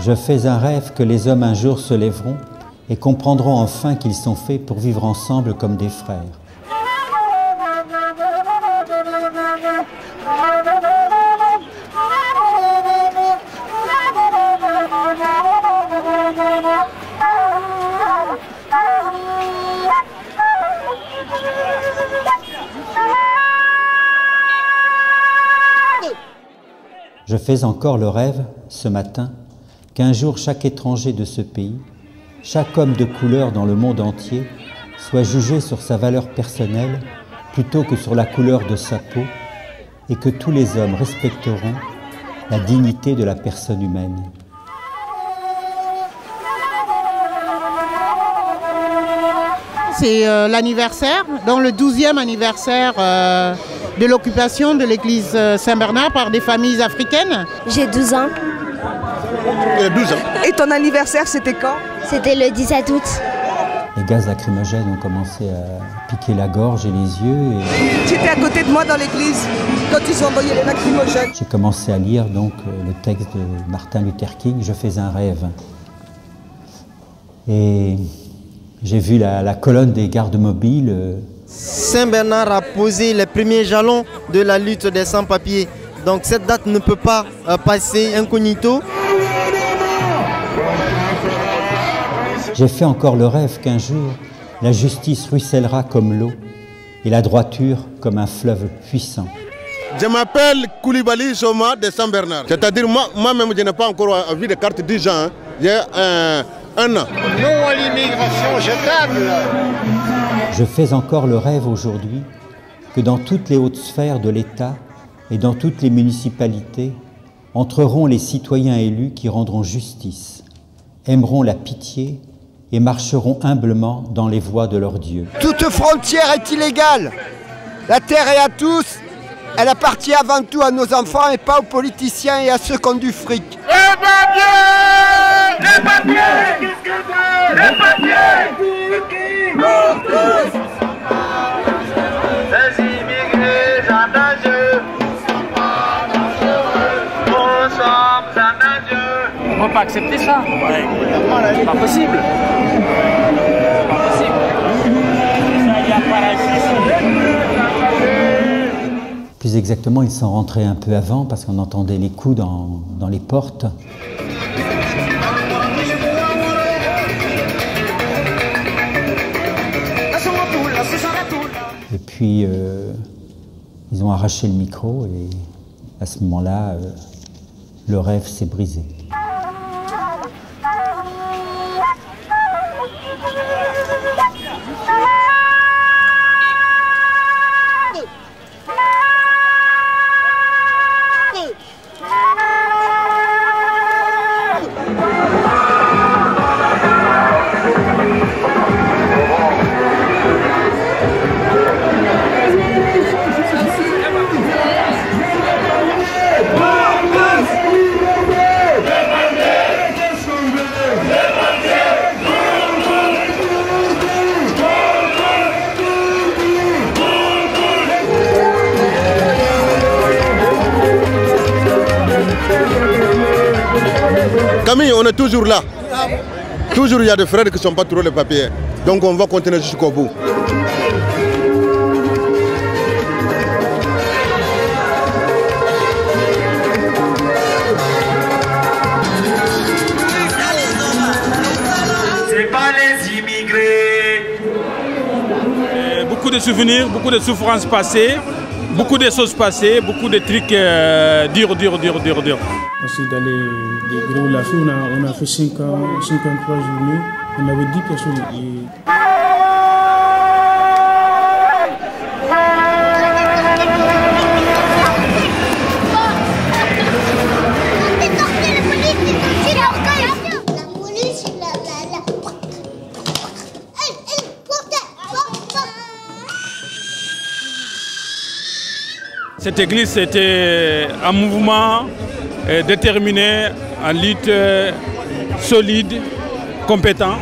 Je fais un rêve que les hommes un jour se lèveront et comprendront enfin qu'ils sont faits pour vivre ensemble comme des frères. Je fais encore le rêve, ce matin, qu'un jour chaque étranger de ce pays, chaque homme de couleur dans le monde entier, soit jugé sur sa valeur personnelle plutôt que sur la couleur de sa peau, et que tous les hommes respecteront la dignité de la personne humaine. C'est l'anniversaire, donc le 12e anniversaire de l'occupation de l'église Saint-Bernard par des familles africaines. J'ai 12 ans. 12 ans. Et ton anniversaire, c'était quand? C'était le 17 août. Les gaz lacrymogènes ont commencé à piquer la gorge et les yeux. Tu étais à côté de moi dans l'église quand ils ont envoyé les lacrymogènes. J'ai commencé à lire donc le texte de Martin Luther King, Je fais un rêve. Et j'ai vu la colonne des gardes mobiles. Saint-Bernard a posé les premiers jalons de la lutte des sans-papiers. Donc cette date ne peut pas passer incognito. J'ai fait encore le rêve qu'un jour, la justice ruissellera comme l'eau et la droiture comme un fleuve puissant. Je m'appelle Koulibaly Soma de Saint-Bernard. C'est-à-dire, moi-même, je n'ai pas encore vu de carte 10 ans. J'ai un an. Non à l'immigration jetable. Je fais encore le rêve aujourd'hui que dans toutes les hautes sphères de l'État et dans toutes les municipalités entreront les citoyens élus qui rendront justice, aimeront la pitié et marcheront humblement dans les voies de leur Dieu. Toute frontière est illégale. La terre est à tous. Elle appartient avant tout à nos enfants et pas aux politiciens et à ceux qui ont du fric. Les papiers! Les papiers! Les papiers! Pour tous! Les immigrés en danger. Nous sommes en danger. On ne peut pas accepter ça. C'est pas possible. C'est pas possible. Ça, y a pas la Plus exactement, ils sont rentrés un peu avant parce qu'on entendait les coups dans les portes. Et puis, ils ont arraché le micro et à ce moment-là, le rêve s'est brisé. Camille, on est toujours là. Toujours il y a des frères qui ne sont pas trop les papiers. Donc on va continuer jusqu'au bout. C'est pas les immigrés. Beaucoup de souvenirs, beaucoup de souffrances passées, beaucoup de choses passées, beaucoup de trucs durs. Parce que dans les gros lafis, on a fait 53 journées, on avait 10 personnes. Cette église était un mouvement déterminé, en lutte solide, compétent.